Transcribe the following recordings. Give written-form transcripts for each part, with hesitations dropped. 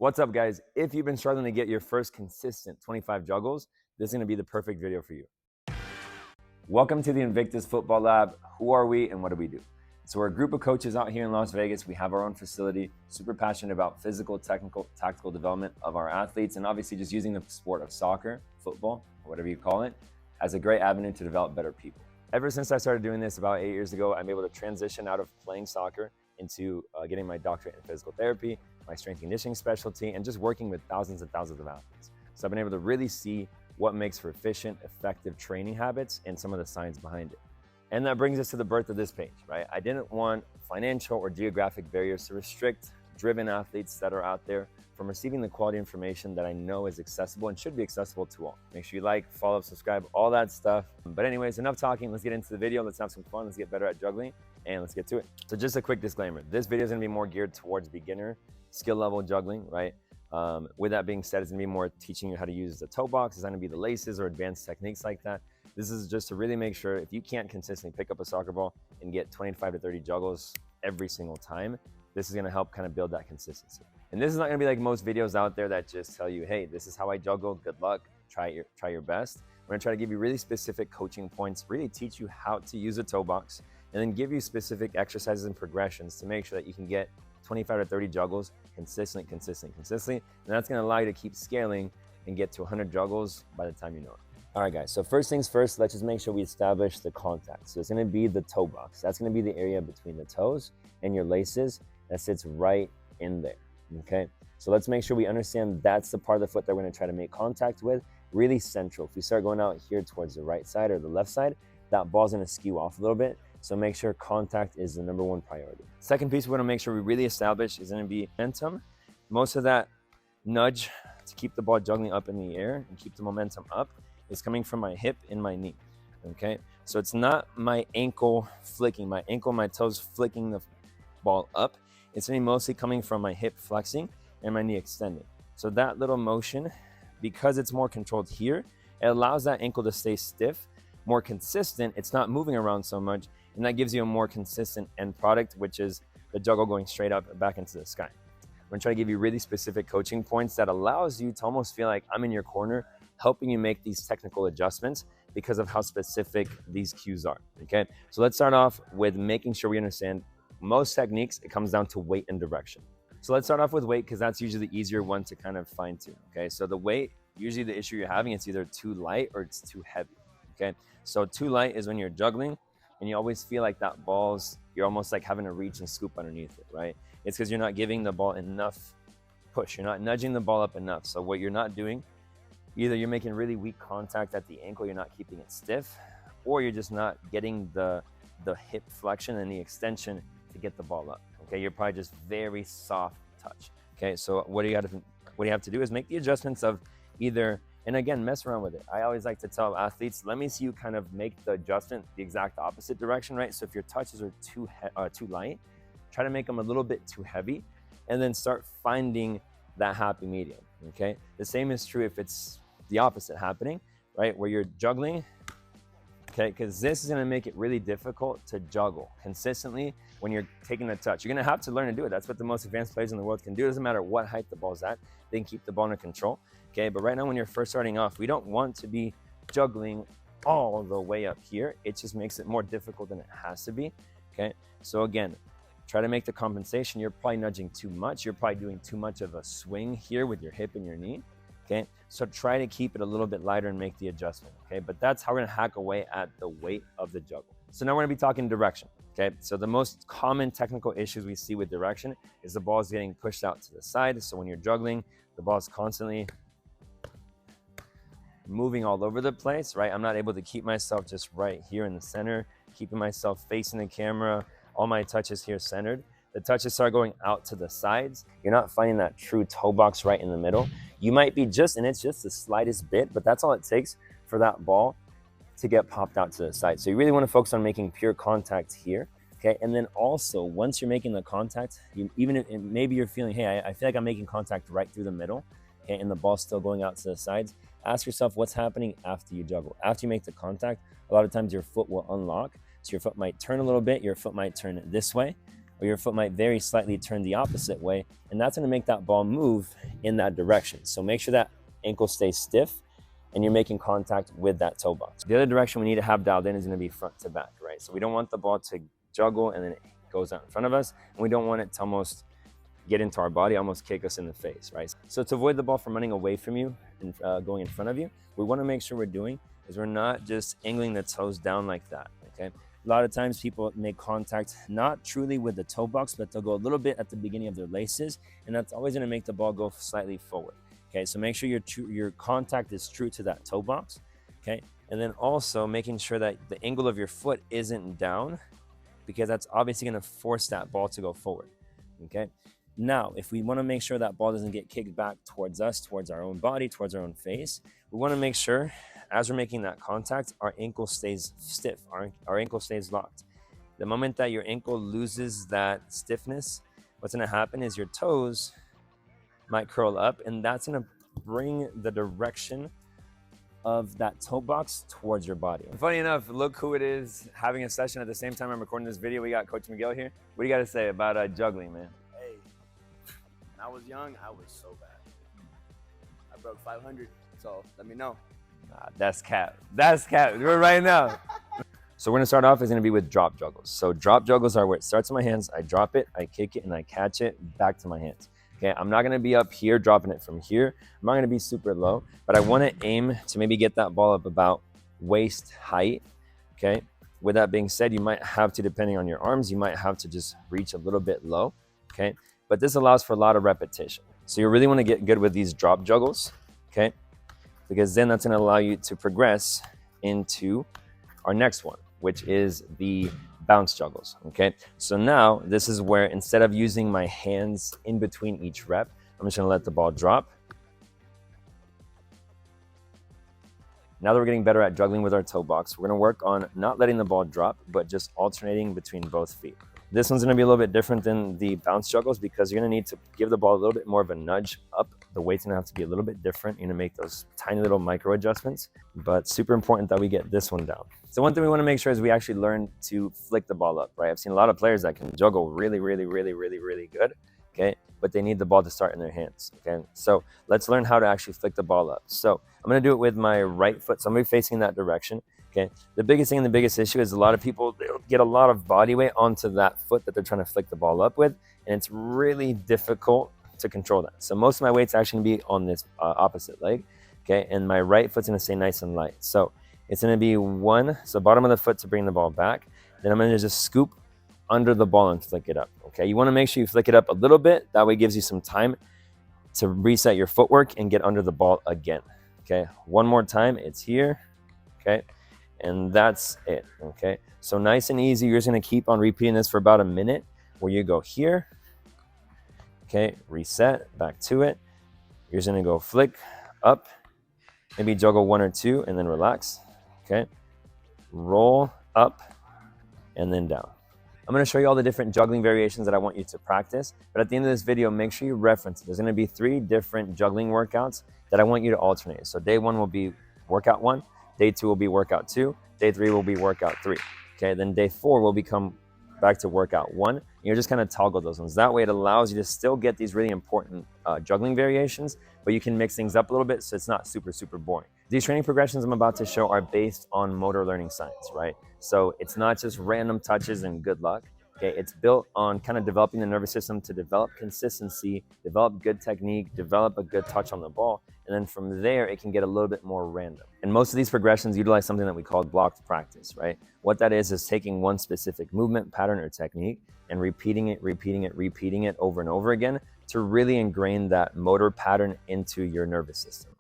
What's up, guys? If you've been struggling to get your first consistent 25 juggles, this is going to be the perfect video for you. Welcome to the Invictus Futbol Lab. Who are we and what do we do? So we're a group of coaches out here in Las Vegas. We have our own facility, super passionate about physical, technical, tactical development of our athletes, and obviously just using the sport of soccer, football, whatever you call it, as a great avenue to develop better people. Ever since I started doing this about 8 years ago, I'm able to transition out of playing soccer into getting my doctorate in physical therapy, my strength conditioning specialty, and just working with thousands and thousands of athletes. So I've been able to really see what makes for efficient, effective training habits and some of the science behind it. And that brings us to the birth of this page, right? I didn't want financial or geographic barriers to restrict driven athletes that are out there from receiving the quality information that I know is accessible and should be accessible to all. Make sure you like, follow, subscribe, all that stuff. But anyways, enough talking. Let's get into the video. Let's have some fun. Let's get better at juggling and let's get to it. So just a quick disclaimer. This video is gonna be more geared towards beginner skill level juggling, right? With that being said, it's gonna be more teaching you how to use the toe box. It's gonna be the laces or advanced techniques like that. This is just to really make sure if you can't consistently pick up a soccer ball and get 25 to 30 juggles every single time, this is gonna help kind of build that consistency. And this is not gonna be like most videos out there that just tell you, hey, this is how I juggle, good luck, try your best. We're gonna try to give you really specific coaching points, really teach you how to use a toe box, and then give you specific exercises and progressions to make sure that you can get 25 to 30 juggles consistently. And that's gonna allow you to keep scaling and get to 100 juggles by the time you know it. All right, guys, so first things first, let's just make sure we establish the contact. So it's gonna be the toe box. That's gonna be the area between the toes and your laces that sits right in there, okay? So let's make sure we understand that's the part of the foot that we're gonna try to make contact with, really central. If we start going out here towards the right side or the left side, that ball's gonna skew off a little bit. So make sure contact is the #1 priority. Second piece we're gonna make sure we really establish is gonna be momentum. Most of that nudge to keep the ball juggling up in the air and keep the momentum up is coming from my hip and my knee, okay? So it's not my ankle flicking, my toes flicking the ball up. It's gonna be mostly coming from my hip flexing and my knee extending. So that little motion, because it's more controlled here, it allows that ankle to stay stiff, more consistent. It's not moving around so much, and that gives you a more consistent end product, which is the juggle going straight up and back into the sky. I'm gonna try to give you really specific coaching points that allows you to almost feel like I'm in your corner, helping you make these technical adjustments because of how specific these cues are, okay? So let's start off with making sure we understand most techniques, it comes down to weight and direction. So let's start off with weight because that's usually the easier one to kind of fine tune, okay? So the weight, usually the issue you're having, it's either too light or it's too heavy, okay? So too light is when you're juggling and you always feel like that ball's, you're almost like having to reach and scoop underneath it, right? It's because you're not giving the ball enough push. You're not nudging the ball up enough. So what you're not doing, either you're making really weak contact at the ankle, you're not keeping it stiff, or you're just not getting the hip flexion and the extension to get the ball up, okay? You're probably just very soft touch, okay? So what you have to do is make the adjustments of either, and again, mess around with it. I always like to tell athletes, let me see you kind of make the adjustment the exact opposite direction, right? So if your touches are too light, try to make them a little bit too heavy, and then start finding that happy medium, okay? The same is true if it's the opposite happening, right? Where you're juggling, okay? Because this is gonna make it really difficult to juggle consistently when you're taking the touch. You're gonna have to learn to do it. That's what the most advanced players in the world can do. It doesn't matter what height the ball's at, they can keep the ball under control, okay? But right now when you're first starting off, we don't want to be juggling all the way up here. It just makes it more difficult than it has to be, okay? So again, try to make the compensation. You're probably nudging too much. You're probably doing too much of a swing here with your hip and your knee, okay? So try to keep it a little bit lighter and make the adjustment, okay? But that's how we're gonna hack away at the weight of the juggle. So now we're gonna be talking direction, okay? So the most common technical issues we see with direction is the ball is getting pushed out to the side. So when you're juggling, the ball is constantly moving all over the place, right? I'm not able to keep myself just right here in the center, keeping myself facing the camera, all my touches here centered. The touches start going out to the sides. You're not finding that true toe box right in the middle. You might be and it's just the slightest bit, but that's all it takes for that ball to get popped out to the side. So you really want to focus on making pure contact here, okay? And then also, once you're making the contact, even if maybe you're feeling, hey, I feel like I'm making contact right through the middle, okay, and the ball's still going out to the sides, ask yourself what's happening after you juggle. After you make the contact, a lot of times your foot will unlock. So your foot might turn a little bit, your foot might turn this way, or your foot might very slightly turn the opposite way, and that's gonna make that ball move in that direction. So make sure that ankle stays stiff and you're making contact with that toe box. The other direction we need to have dialed in is going to be front to back, right? So we don't want the ball to juggle and then it goes out in front of us, and we don't want it to almost get into our body, almost kick us in the face, right? So to avoid the ball from running away from you and going in front of you, we want to make sure we're doing is we're not just angling the toes down like that, okay? A lot of times people make contact not truly with the toe box, but they'll go a little bit at the beginning of their laces, and that's always going to make the ball go slightly forward. Okay, so make sure your contact is true to that toe box, okay? And then also making sure that the angle of your foot isn't down, because that's obviously going to force that ball to go forward, okay? Now, if we want to make sure that ball doesn't get kicked back towards us, towards our own body, towards our own face, we want to make sure as we're making that contact, our ankle stays stiff, our ankle stays locked. The moment that your ankle loses that stiffness, what's going to happen is your toes might curl up, and that's going to bring the direction of that toe box towards your body. Funny enough, look who it is having a session at the same time I'm recording this video. We got Coach Miguel here. What do you got to say about juggling, man? Hey, when I was young, I was so bad. I broke 500, so let me know. That's cap. That's cap. Do it right now. So we're going to start off is going to be with drop juggles. So drop juggles are where it starts in my hands. I drop it, I kick it, and I catch it back to my hands. Okay, I'm not going to be up here dropping it from here. I'm not going to be super low, but I want to aim to maybe get that ball up about waist height. Okay, with that being said, you might have to, depending on your arms, you might have to just reach a little bit low. Okay, but this allows for a lot of repetition. So you really want to get good with these drop juggles. Okay, because then that's going to allow you to progress into our next one, which is the bounce juggles. Okay, so now this is where instead of using my hands in between each rep, I'm just going to let the ball drop. Now that we're getting better at juggling with our toe box, we're going to work on not letting the ball drop, but just alternating between both feet. This one's going to be a little bit different than the bounce juggles because you're going to need to give the ball a little bit more of a nudge up. The weight's going to have to be a little bit different. You're going to make those tiny little micro adjustments, but super important that we get this one down. So one thing we want to make sure is we actually learn to flick the ball up, right? I've seen a lot of players that can juggle really good, okay? But they need the ball to start in their hands, okay? So let's learn how to actually flick the ball up. So I'm going to do it with my right foot. So I'm going to be facing that direction. Okay, the biggest thing and the biggest issue is a lot of people, they'll get a lot of body weight onto that foot that they're trying to flick the ball up with, and it's really difficult to control that. So most of my weight's actually going to be on this opposite leg, okay, and my right foot's going to stay nice and light. So it's going to be one, so bottom of the foot to bring the ball back. Then I'm going to just scoop under the ball and flick it up, okay? You want to make sure you flick it up a little bit. That way it gives you some time to reset your footwork and get under the ball again, okay? One more time, it's here, okay? And that's it, okay? So nice and easy. You're just gonna keep on repeating this for about a minute where you go here, okay, reset, back to it. You're just gonna go flick, up, maybe juggle one or two and then relax, okay? Roll, up, and then down. I'm gonna show you all the different juggling variations that I want you to practice, but at the end of this video, make sure you reference it. There's gonna be 3 different juggling workouts that I want you to alternate. So day 1 will be workout 1, day 2 will be workout 2. Day 3 will be workout 3. Okay, then day 4 will become back to workout 1. And you're just kind of toggle those ones. That way it allows you to still get these really important juggling variations, but you can mix things up a little bit so it's not super boring. These training progressions I'm about to show are based on motor learning science, right? So it's not just random touches and good luck. Okay, it's built on kind of developing the nervous system to develop consistency, develop good technique, develop a good touch on the ball, and then from there, it can get a little bit more random. And most of these progressions utilize something that we call blocked practice, right? What that is taking one specific movement, pattern, or technique and repeating it over and over again to really ingrain that motor pattern into your nervous system.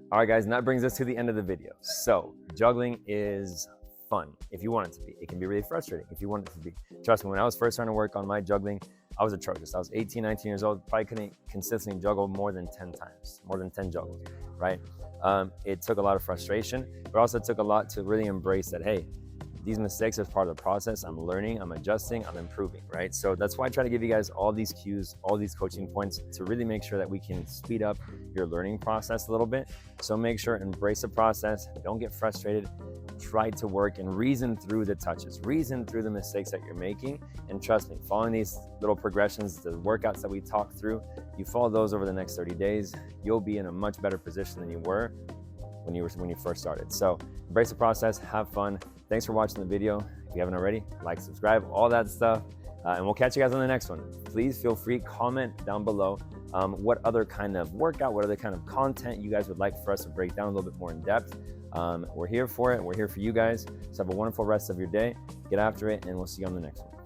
All right, guys, and that brings us to the end of the video. So juggling is fun if you want it to be. It can be really frustrating if you want it to be. Trust me, when I was first starting to work on my juggling, I was atrocious. I was 18, 19 years old, probably couldn't consistently juggle more than 10 times, more than 10 juggles, right? It took a lot of frustration, but also took a lot to really embrace that, hey, these mistakes are part of the process. I'm learning, I'm adjusting, I'm improving, right? So that's why I try to give you guys all these cues, all these coaching points to really make sure that we can speed up your learning process a little bit. So make sure, embrace the process, don't get frustrated, try to work and reason through the touches, reason through the mistakes that you're making. And trust me, following these little progressions, the workouts that we talk through, you follow those over the next 30 days, you'll be in a much better position than you were when you first started. So embrace the process, have fun. Thanks for watching the video. If you haven't already, like, subscribe, all that stuff. And we'll catch you guys on the next one. Please feel free, comment down below what other kind of workout, what other kind of content you guys would like for us to break down a little bit more in depth. We're here for it. We're here for you guys. So have a wonderful rest of your day. Get after it, and we'll see you on the next one.